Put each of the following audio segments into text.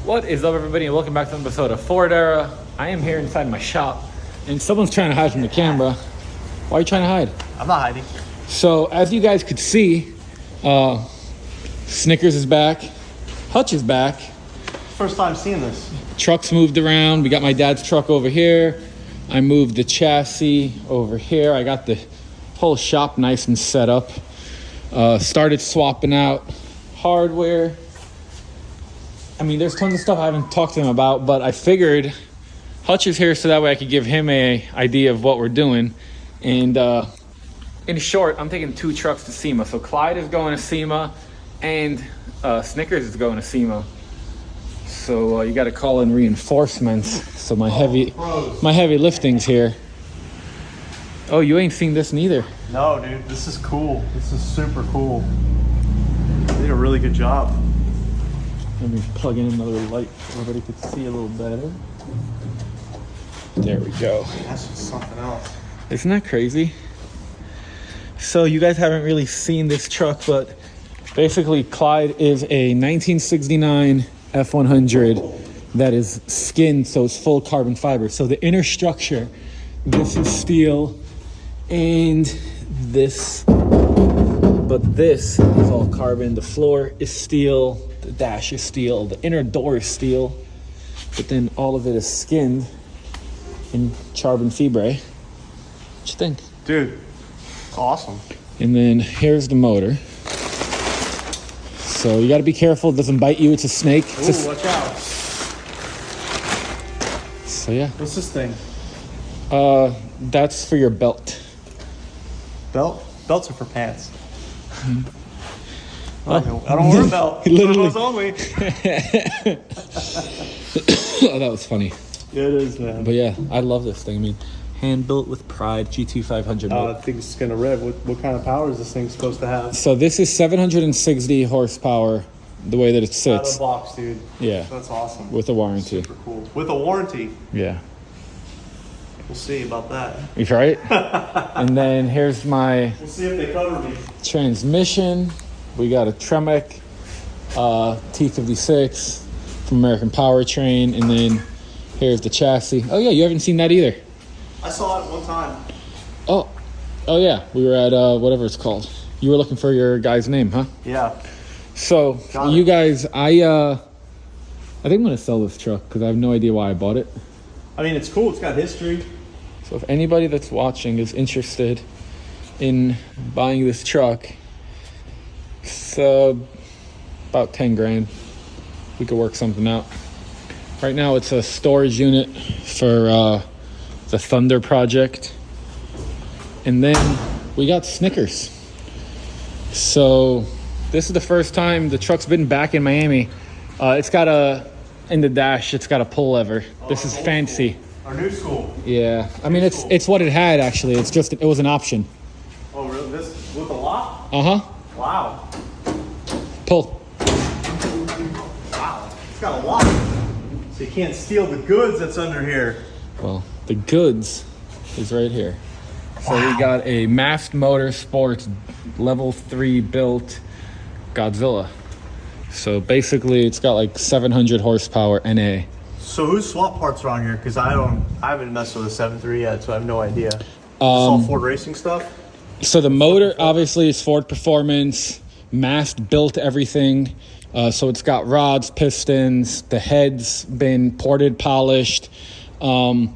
What is up, everybody, and welcome back to an episode of Ford Era. I am here inside my shop, and someone's trying to hide from the camera. Why are you trying to hide? I'm not hiding. So, as you guys could see, Snickers is back. Hutch is back. First time seeing this. Trucks moved around. We got my dad's truck over here. I moved the chassis over here. I got the whole shop nice and set up. Started swapping out hardware. I mean, there's tons of stuff I haven't talked to him about, but I figured Hutch is here so that way I could give him an idea of what we're doing. And in short, I'm taking 2 trucks to SEMA. So Clyde is going to SEMA, and Snickers is going to SEMA. So you got to call in reinforcements. So my heavy lifting's here. Oh, you ain't seen this neither. No, dude, this is cool. This is super cool. They did a really good job. Let me plug in another light so everybody could see a little better. There we go. That's just something else. Isn't that crazy? So you guys haven't really seen this truck, but basically Clyde is a 1969 F100 that is skinned, so it's full carbon fiber. So the inner structure, this is steel, and this, but this is all carbon. The floor is steel, the dash is steel, the inner door is steel, but then all of it is skinned in carbon fibre. What you think? Dude, it's awesome. And then here's the motor. So you got to be careful it doesn't bite you. It's a snake. Ooh, watch out. So yeah. What's this thing? That's for your belt. Belt? Belts are for pants. Oh. I don't wear a belt. Literally. Only. Oh, that was funny. Yeah, it is, man. But yeah, I love this thing. I mean, hand built with pride, GT 500. I think it's gonna rev. What kind of power is this thing supposed to have? So this is 760 horsepower, the way that it sits. Out of the box, dude. Yeah. That's awesome. With a warranty. Super cool. With a warranty. Yeah. We'll see about that. You're right. And then here's my We'll see if they cover me. transmission. We got a Tremec T56 from American Powertrain, and then here's the chassis. Oh yeah, you haven't seen that either. I saw it one time. Oh yeah, we were at whatever it's called. You were looking for your guy's name, huh? Yeah. So you guys, I think I'm gonna sell this truck because I have no idea why I bought it. I mean, it's cool. It's got history. So if anybody that's watching is interested in buying this truck, it's about 10 grand. We could work something out. Right now it's a storage unit for the Thunder project. And then we got Snickers. So this is the first time the truck's been back in Miami. It's got in the dash, it's got a pull lever. This is fancy. Our new school. Yeah, I mean it's what it had actually. It's just it was an option. Oh, really? This with a lock? Wow. Pull. Wow. It's got a lock. So you can't steal the goods that's under here. Well, the goods is right here. So we got a Massed Motorsports level 3 built Godzilla. So basically it's got like 700 horsepower NA. So whose swap parts are on here? Because I haven't messed with a 7.3 yet, so I have no idea. It's all Ford racing stuff? So the motor obviously is Ford Performance. Massed built everything. So it's got rods, pistons, the head's been ported, polished. And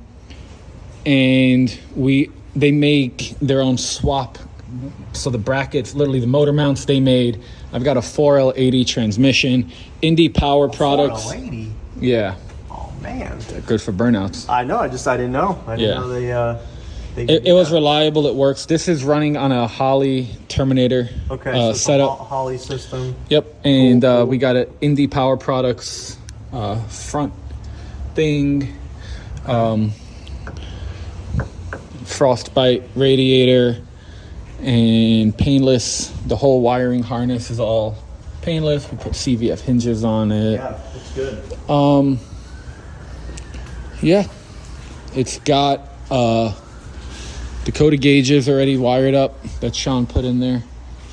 they make their own swap. So the brackets, literally the motor mounts they made. I've got a 4L80 transmission. Indy Power Products. 4L80? Yeah. Oh, man. Good for burnouts. I know. I didn't know. I didn't know they it was reliable. It works. This is running on a Holly Terminator so setup. Holly system. Yep. And cool. We got an Indy Power Products front thing. Frostbite radiator and painless. The whole wiring harness is all painless. We put CVF hinges on it. Yeah, looks good. Yeah, it's got Dakota gauges already wired up that Sean put in there.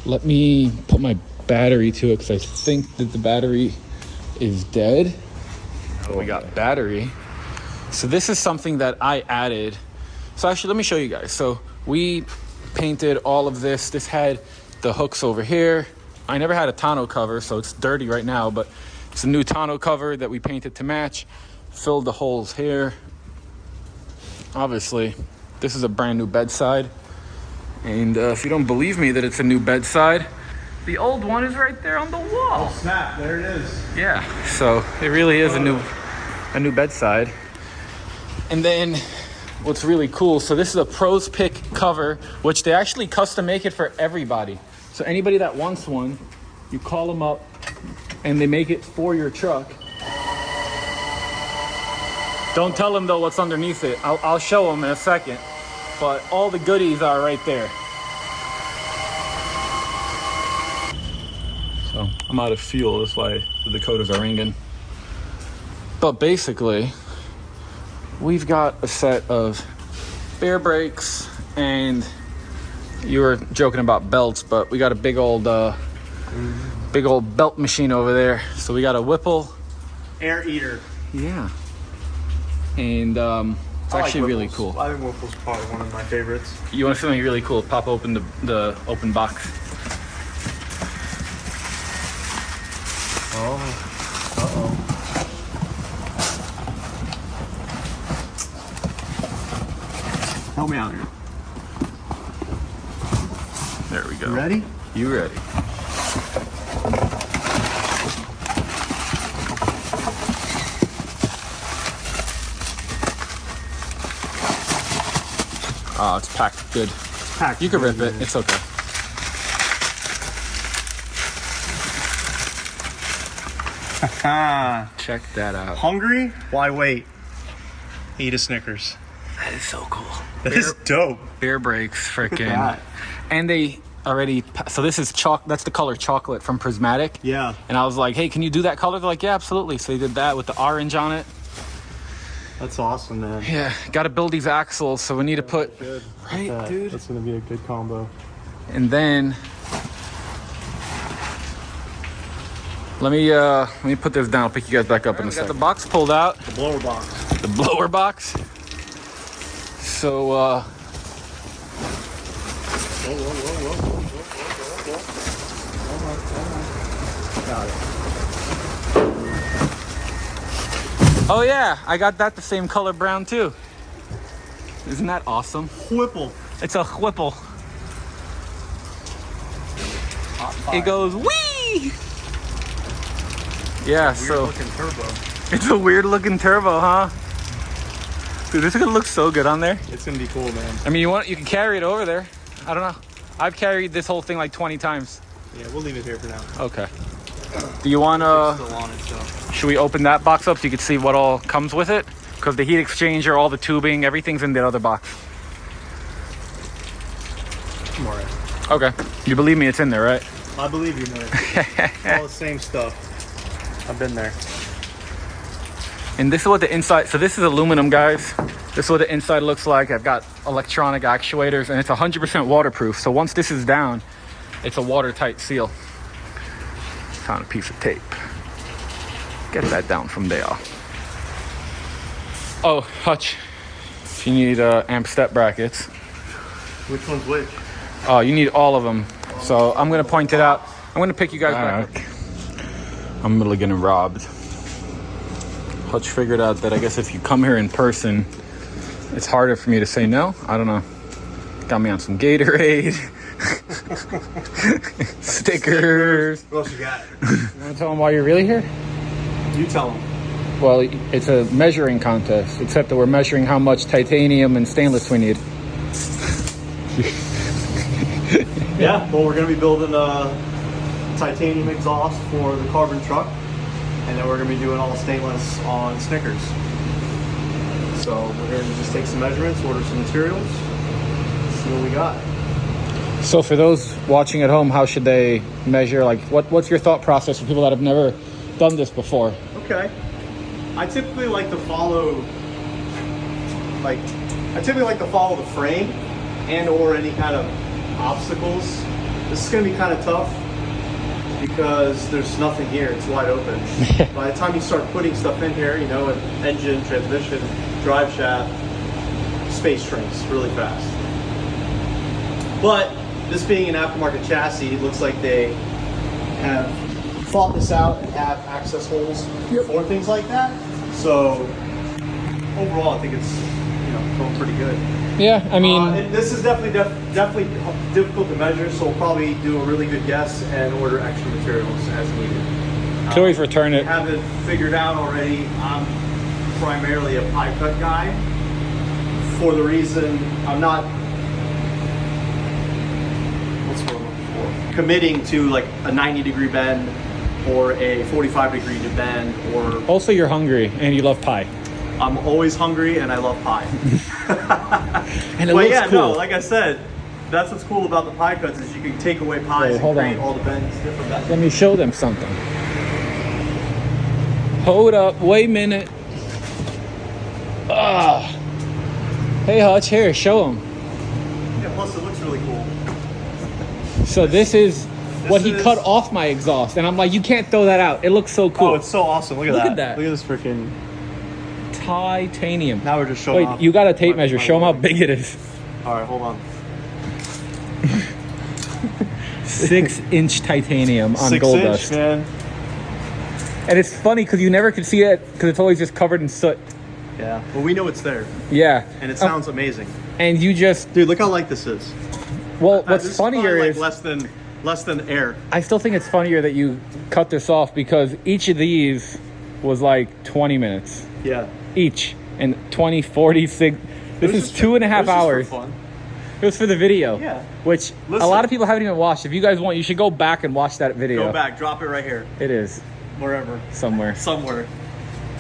Let me put my battery to it because I think that the battery is dead. We got battery. So this is something that I added. So actually, let me show you guys. So we painted all of this. This had the hooks over here. I never had a tonneau cover, so it's dirty right now, but it's a new tonneau cover that we painted to match. Filled the holes here. Obviously, this is a brand new bedside. And if you don't believe me that it's a new bedside, the old one is right there on the wall. Oh snap, there it is. Yeah, so it really is a new bedside. And then what's really cool, so this is a Pros Pick cover, which they actually custom make it for everybody. So anybody that wants one, you call them up and they make it for your truck. Don't tell them though what's underneath it. I'll show them in a second, but all the goodies are right there. So I'm out of fuel, that's why the Dakotas are ringing. But basically, we've got a set of bear brakes, and you were joking about belts, but we got a big old belt machine over there. So we got a Whipple Air eater. Yeah. And it's actually really cool. I think Whipple's probably one of my favorites. You want something really cool? Pop open the open box. Oh. Uh-oh. Help me out here. There we go. You ready? You ready? Oh, it's packed good. Packed. You can rip good, it. man. It's okay. Check that out. Hungry? Why wait? Eat a Snickers. That is so cool. That is dope. Bear brakes, freaking. that. And they already. So this is that's the color chocolate from Prismatic. Yeah. And I was like, hey, can you do that color? They're like, yeah, absolutely. So they did that with the orange on it. That's awesome, man. Yeah, got to build these axles, so we need to put Good. right, dude. That's gonna be a good combo. And then let me put this down. I'll pick you guys back up in a second. Got the box pulled out. The blower box. The blower box. So Whoa, whoa, whoa, whoa, whoa, whoa, whoa. Got it. oh yeah, I got that the same color brown too. Isn't that awesome? Whipple. It's a Whipple. It goes wee. Yeah, Weird so looking turbo. it's a weird looking turbo, huh? Dude, this is gonna look so good on there. It's gonna be cool, man. I mean, you can carry it over there. I don't know. I've carried this whole thing like 20 times. Yeah, we'll leave it here for now. Okay. Do you want It's still on it, so. should we open that box up so you can see what all comes with it? Because the heat exchanger, all the tubing, everything's in the other box. I'm alright. Okay. You believe me, it's in there, right? I believe you, man. All the same stuff. I've been there. And this is what the inside, so this is aluminum, guys. This is what the inside looks like. I've got electronic actuators, and it's 100% waterproof. So once this is down, it's a watertight seal. Found a piece of tape. Get that down from there. Oh, Hutch, if you need amp step brackets. Which one's which? Oh, you need all of them. So I'm gonna point it out. I'm gonna pick you guys back up. I'm really getting robbed. Hutch figured out that I guess if you come here in person, it's harder for me to say no. I don't know. Got me on some Gatorade. Stickers. What else you got? You wanna tell them why you're really here? You tell them. Well, it's a measuring contest, except that we're measuring how much titanium and stainless we need. Yeah, well, we're going to be building a titanium exhaust for the carbon truck, and then we're going to be doing all stainless on Snickers. So we're going to just take some measurements, order some materials, see what we got. So for those watching at home, how should they measure? Like, what's your thought process for people that have never done this before? Okay. I typically like to follow the frame and or any kind of obstacles. This is going to be kind of tough because there's nothing here. It's wide open. By the time you start putting stuff in here, you know, an engine, transmission, drive shaft, space shrinks really fast. But this being an aftermarket chassis, it looks like they have thought this out and have access holes for things like that. So overall, I think it's, you know, going pretty good. Yeah, I mean, this is definitely difficult to measure, so we'll probably do a really good guess and order extra materials as needed. Can always return it. I have it figured out already. I'm primarily a pie cut guy for the reason I'm not committing to like a 90-degree bend or a 45-degree bend, or Also, you're hungry and you love pie. I'm always hungry and I love pie. And it But looks yeah, cool. no, like I said, that's what's cool about the pie cuts is you can take away pies hold and create on. all the bends, different bends. Let me show them something. Hold up, wait a minute. Hey Hutch, here, show them. Yeah, plus it looks really cool. So this is what he is- cut off my exhaust, and I'm like, you can't throw that out. It looks so cool. Oh, it's so awesome. Look at Look that. at that. Look at this freaking. Titanium. Now we're just showing Wait, off you got a tape my- measure. my Show them how work. big it is. All right, hold on. 6-inch titanium on 6 gold inch, dust. man. And it's funny because you never could see it because it's always just covered in soot. Yeah, but we know it's there, Yeah. and it sounds amazing. And you just, Dude, look how light this is. well, This what's is probably funnier like is, less than air. I still think it's funnier that you cut this off because each of these was like 20 minutes Yeah. each. And 20, 40, this is 2.5 hours. Fun. It was for the video. Yeah. Which a Listen. lot of people haven't even watched. If you guys want, you should go back and watch that video. Go back, drop it right here, It is wherever, somewhere. somewhere.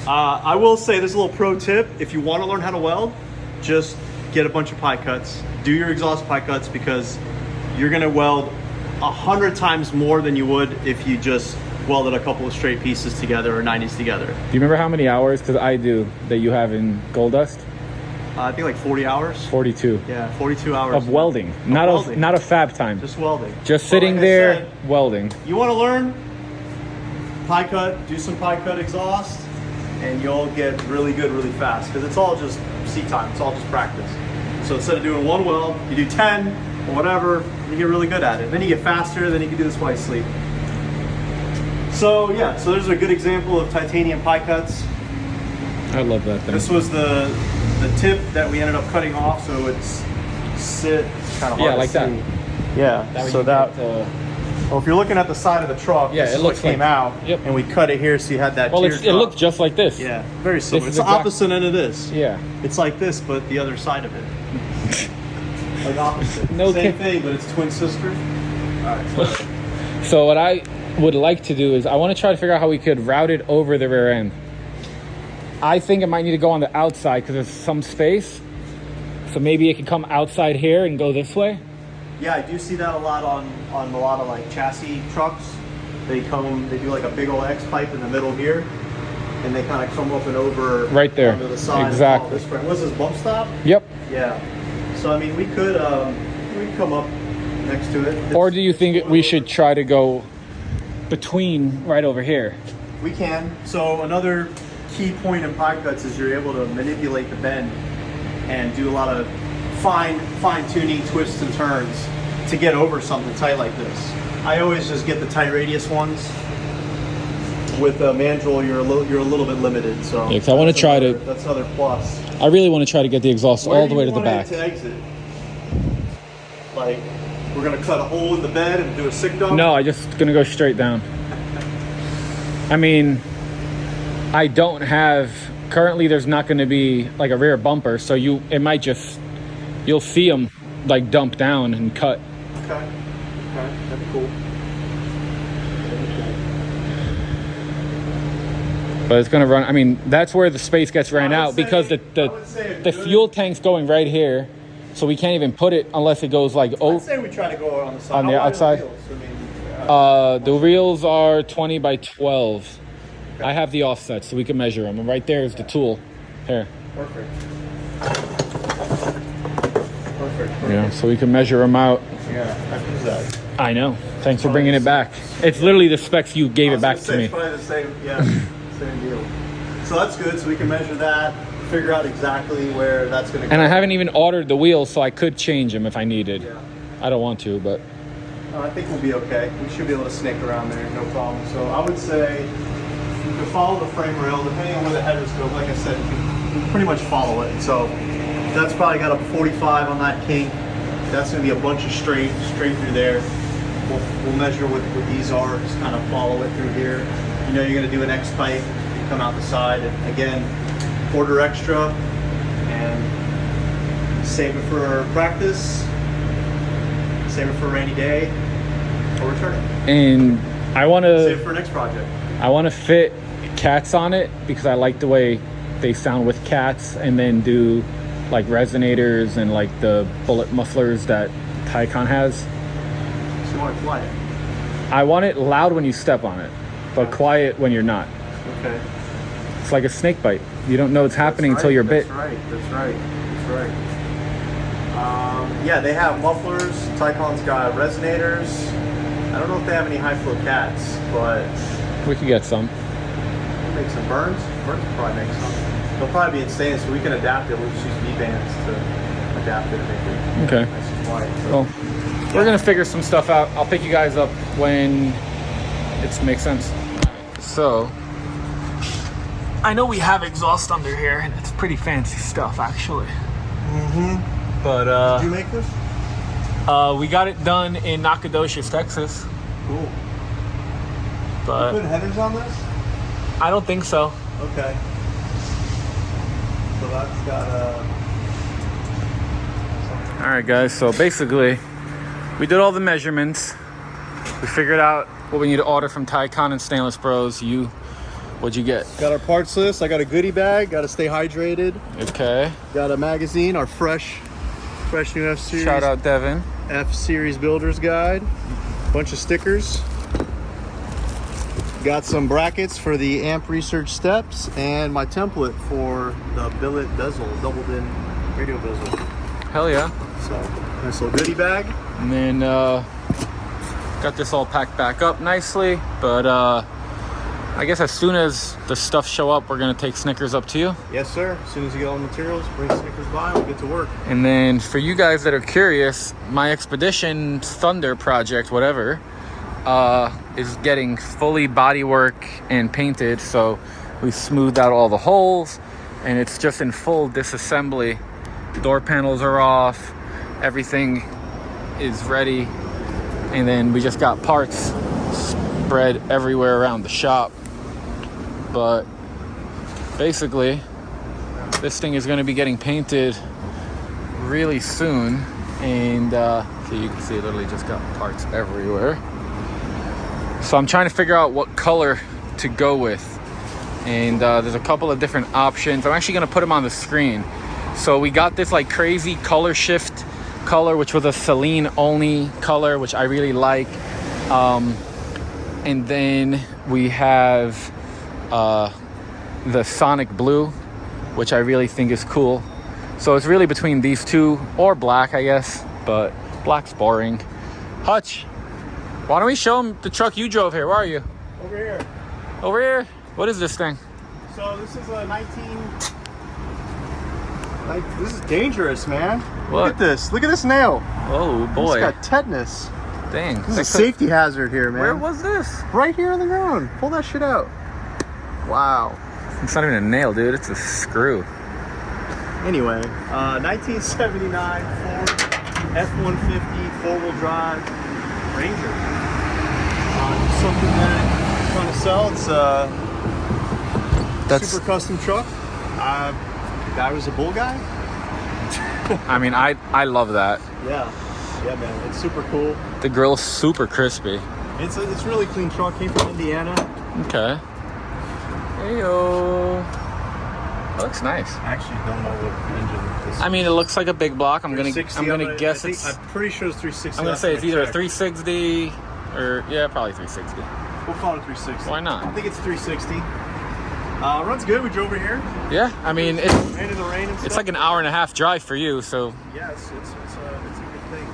I will say this is a little pro tip. If you want to learn how to weld, just get a bunch of pie cuts. Do your exhaust pie cuts because you're gonna weld 100 times more than you would if you just welded a couple of straight pieces together or 90s together. Do you remember how many hours? Because I do, that you have in gold dust? I think like 40 hours. 42 Yeah, 42 hours of welding, not welding. not a fab time. Just welding. Just But sitting like I there said, welding. you want to learn pie cut, do some pie cut exhaust, and you'll get really good really fast because it's all just seat time. It's all just practice. So instead of doing one weld, you do 10 or whatever, and you get really good at it. Then you get faster, then you can do this while you sleep. So yeah, so there's a good example of titanium pie cuts. I love that thing. This was the tip that we ended up cutting off, so it's sit kind of hard Yeah, to like that. see. Yeah, That way so you that. get, Well, if you're looking at the side of the truck, Yeah, this it is looks what came like- out, Yep. and we cut it here, so you had that. well, it teardrop. looked just like this. Yeah, very similar. is It's the exact- opposite end of this. Yeah. It's like this, but the other side of it. Like opposite. No Same kid- thing, but it's twin sister. All right. So what I would like to do is I want to try to figure out how we could route it over the rear end. I think it might need to go on the outside because there's some space. So maybe it could come outside here and go this way. Yeah, I do see that a lot on a lot of like chassis trucks. They do like a big old X pipe in the middle here, and they kind of come up and over Right there. onto the side. Exactly. Of this frame. What's this, bump stop? Yep. Yeah. So I mean, we could come up next to it. Or do you think we should try to go between right over here? We can. So another key point in pie cuts is you're able to manipulate the bend and do a lot of fine tuning, twists and turns to get over something tight like this. I always just get the tight radius ones. With a mandrel, you're a little bit limited. So Yeah, 'cause I wanna that's try to- another- That's another plus. I really want to try to get the exhaust all the way to the back. Where do you want it to exit? Like, we're gonna cut a hole in the bed and do a sick dump? No, I'm just gonna go straight down. I mean, I don't have currently. There's not going to be like a rear bumper, so it might just you'll see them like dump down and cut. Okay, that'd be cool. But it's gonna run. I mean, that's where the space gets ran I would out because say- I would say a the good- fuel tank's going right here, so we can't even put it unless it goes like I'd say we try to go on the side. On the How wide are outside? wheels? I mean, The wheels are 20 by 12. I have the offset, so we can measure them. And right there is the tool. Here. perfect. Perfect. Yeah, so we can measure them out. Yeah, I use that. I know. Thanks for bringing it back. It's literally the specs you gave it back to me. It's probably the same, yeah, same deal. So that's good. So we can measure that, figure out exactly where that's going to go. And I haven't even ordered the wheels, so I could change them if I needed. Yeah. I don't want to, but... I think we'll be okay. We should be able to snake around there, no problem. So I would say you can follow the frame rail, depending on where the headers go. Like I said, you can pretty much follow it. So that's probably got a 45 on that kink. That's going to be a bunch of straight through there. We'll measure what these are, just kind of follow it through here. You know you're going to do an X pipe, you come out the side, and again, order extra and save it for practice, save it for a rainy day, or return it. And I want to... Save it for next project. I want to fit cats on it because I like the way they sound with cats, and then do like resonators and like the bullet mufflers that Taycan has. So you want to quiet? I want it loud when you step on it, but quiet when you're not. Okay. It's like a snake bite. You don't know what's happening until you're bit. That's right. Yeah, they have mufflers. Taycan's got resonators. I don't know if they have any high flow cats, but We could get some. make some burns. Burns will probably make some. They'll probably be in stains, so we can adapt it. We'll just use V-bands to adapt it and make it Okay. nice and quiet. So, Well, we're gonna figure some stuff out. I'll pick you guys up when it makes sense. So, I know we have exhaust under here, and it's pretty fancy stuff, actually. But did you make this? we got it done in Nacogdoches, Texas. Cool. But Put headers on this? I don't think so. Okay. So that's got All right, guys. So basically, we did all the measurements. We figured out what we need to order from Taycan and Stainless Bros. What'd you get? got our parts list. I got a goodie bag. Got to stay hydrated. Okay. Got a magazine, our fresh new F series. Shout out Devin. F series builder's guide. Bunch of stickers. Got some brackets for the amp research steps and my template for the billet bezel, doubled in radio bezel. Hell yeah. So nice little goodie bag. And then got this all packed back up nicely. But I guess as soon as the stuff show up, we're gonna take Snickers up to you. Yes, sir. As soon as you get all the materials, bring Snickers by. We'll get to work. And then for you guys that are curious, my Expedition Thunder project, whatever, is getting fully bodywork and painted. So we smoothed out all the holes, and it's just in full disassembly. Door panels are off, everything is ready, and then we just got parts spread everywhere around the shop. But basically, this thing is going to be getting painted really soon, and so you can see, literally just got parts everywhere. So I'm trying to figure out what color to go with, and there's a couple of different options. I'm actually going to put them on the screen. So we got this like crazy color shift color, which was a Celine only color, which I really like. And then we have the Sonic Blue, which I really think is cool. So it's really between these two, or black, I guess, but black's boring. Hutch, why don't we show them the truck you drove here? Where are you? Over here. Over here? What is this thing? So this is a this is dangerous, man. What? Look at this. Look at this nail. Oh boy. It's got tetanus. Dang. This is a safety hazard here, man. Where was this? Right here on the ground. Pull that shit out. Wow. It's not even a nail, dude. It's a screw. Anyway, 1979 Ford F-150 four-wheel drive Ranger. Something that I'm trying to sell. It's a super custom truck. Guy was a bull guy. I mean, I love that. Yeah, man. It's super cool. The grill's super crispy. It's really clean truck. Came from Indiana. Okay. Heyo. Looks nice. I actually don't know what engine this is. I mean, it looks like a big block. I'm gonna guess it's. I'm pretty sure it's 360. I'm gonna say it's either a 360 or probably 360. We'll call it 360. Why not? I think it's 360. Runs good. We drove over here. Yeah, I mean Ran in the rain and stuff. it's like an hour and a half drive for you, so. Yeah, it's a good thing.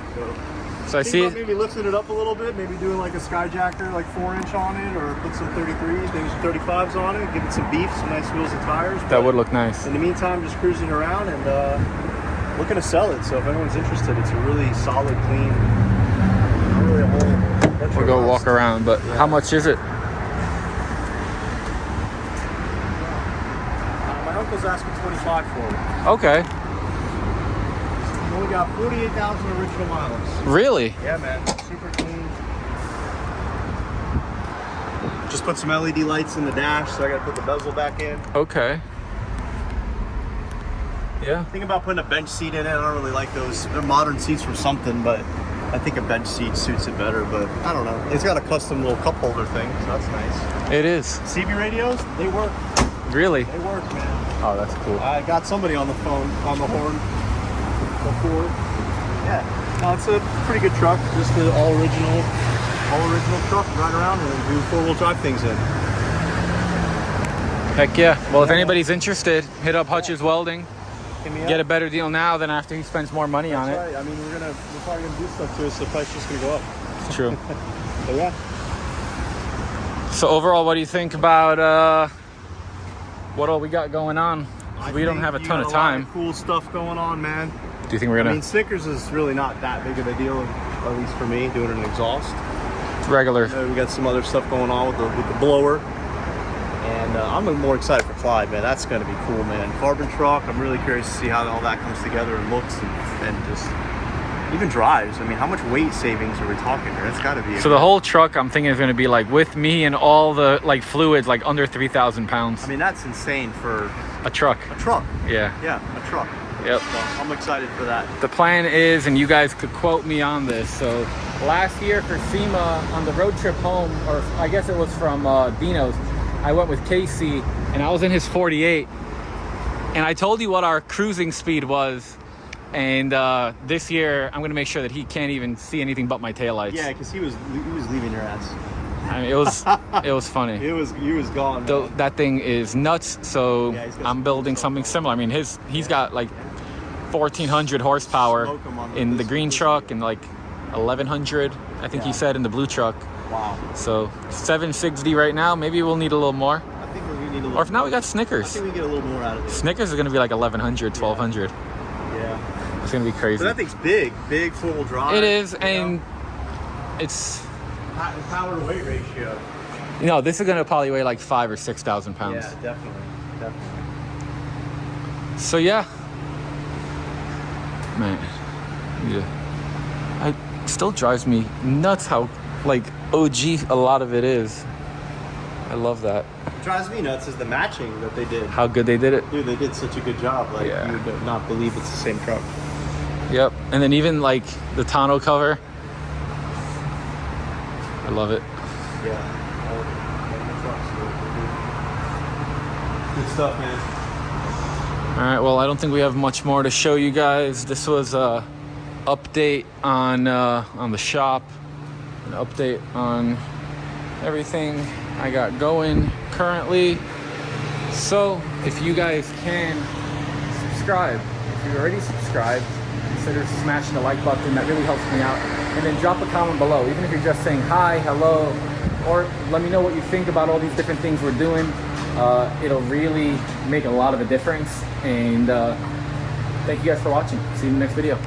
So So I Think see about maybe lifting it up a little bit, maybe doing like a skyjacker, like 4-inch on it, or put some 33s, maybe some 35s on it, give it some beef, some nice wheels and tires. that But would look nice. in the meantime, just cruising around and looking to sell it. So if anyone's interested, it's a really solid, clean, not really a whole. We'll go walk around, but how much is it? My uncle's asking 25 for it. Okay. We only got 48,000 original miles. Really? Yeah, man. Super clean. Just put some LED lights in the dash, so I gotta put the bezel back in. Okay. Yeah. Think about putting a bench seat in it. I don't really like those. They're modern seats for something, but I think a bench seat suits it better. But I don't know. It's got a custom little cup holder thing, so that's nice. It is. CB radios, they work. Really? They work, man. Oh, that's cool. I got somebody on the phone, on the horn before. Yeah. No, it's a pretty good truck. Just the all original truck. Ride around and do 4-wheel drive things in. Heck yeah. Well, if anybody's interested, hit up Hutch's Welding. Hit me Get a up. better deal now than after he spends more money on it. That's right. I mean, we're probably gonna do stuff to it, so the price is just gonna go up. It's true. So yeah. So overall, what do you think about what all we got going on? We don't have a ton of time. Cool stuff going on, man. Do you think we're I gonna? mean, Snickers is really not that big of a deal, at least for me, doing an exhaust. Regular. We got some other stuff going on with the blower. And I'm more excited for Clyde, man. That's going to be cool, man. Carbon truck. I'm really curious to see how all that comes together and looks and just even drives. I mean, how much weight savings are we talking here? It's got to be. So the whole truck, I'm thinking, is going to be like with me and all the like fluids, like under 3,000 pounds. I mean, that's insane for A truck. a truck. Yeah. Yeah, a truck. Yep. So I'm excited for that. The plan is, and you guys could quote me on this. So last year for SEMA on the road trip home, or I guess it was from Dino's, I went with Casey and I was in his 48. And I told you what our cruising speed was. And this year, I'm going to make sure that he can't even see anything but my taillights. Yeah, because he was leaving your ass. I mean, it was funny. He was gone. Man. That thing is nuts. So Yeah, he's got I'm some building cool something stuff similar. I mean, he's got like 1,400 horsepower Smoke 'em on in the this- green this truck year. and like 1,100, I think he Yeah. said, in the blue truck. Wow. So 760 right now. Maybe we'll need a little more. I think we need a little. Or if not, we got I Snickers. think we get a little more out of it. Snickers are going to be like 1,100, 1,200. Yeah. It's going to be crazy. So that thing's big 4-wheel drive. It is, you and know. it's, Power to weight ratio. this is going to probably weigh like 5,000 or 6,000 pounds. Yeah, definitely. So yeah, man, it still drives me nuts how like OG a lot of it is. I love that. What drives me nuts is the matching that they did. How good they did it. Dude, they did such a good job. Like, Yeah. you would not believe it's the same truck. Yep, and then even like the tonneau cover. I love it. Yeah. Good stuff, man. All right, well, I don't think we have much more to show you guys. This was a update on the shop, an update on everything I got going currently. So if you guys can subscribe, if you're already subscribed, consider smashing the like button. That really helps me out. And then drop a comment below, even if you're just saying hi, hello, or let me know what you think about all these different things we're doing. It'll really make a lot of a difference. And thank you guys for watching. See you in the next video.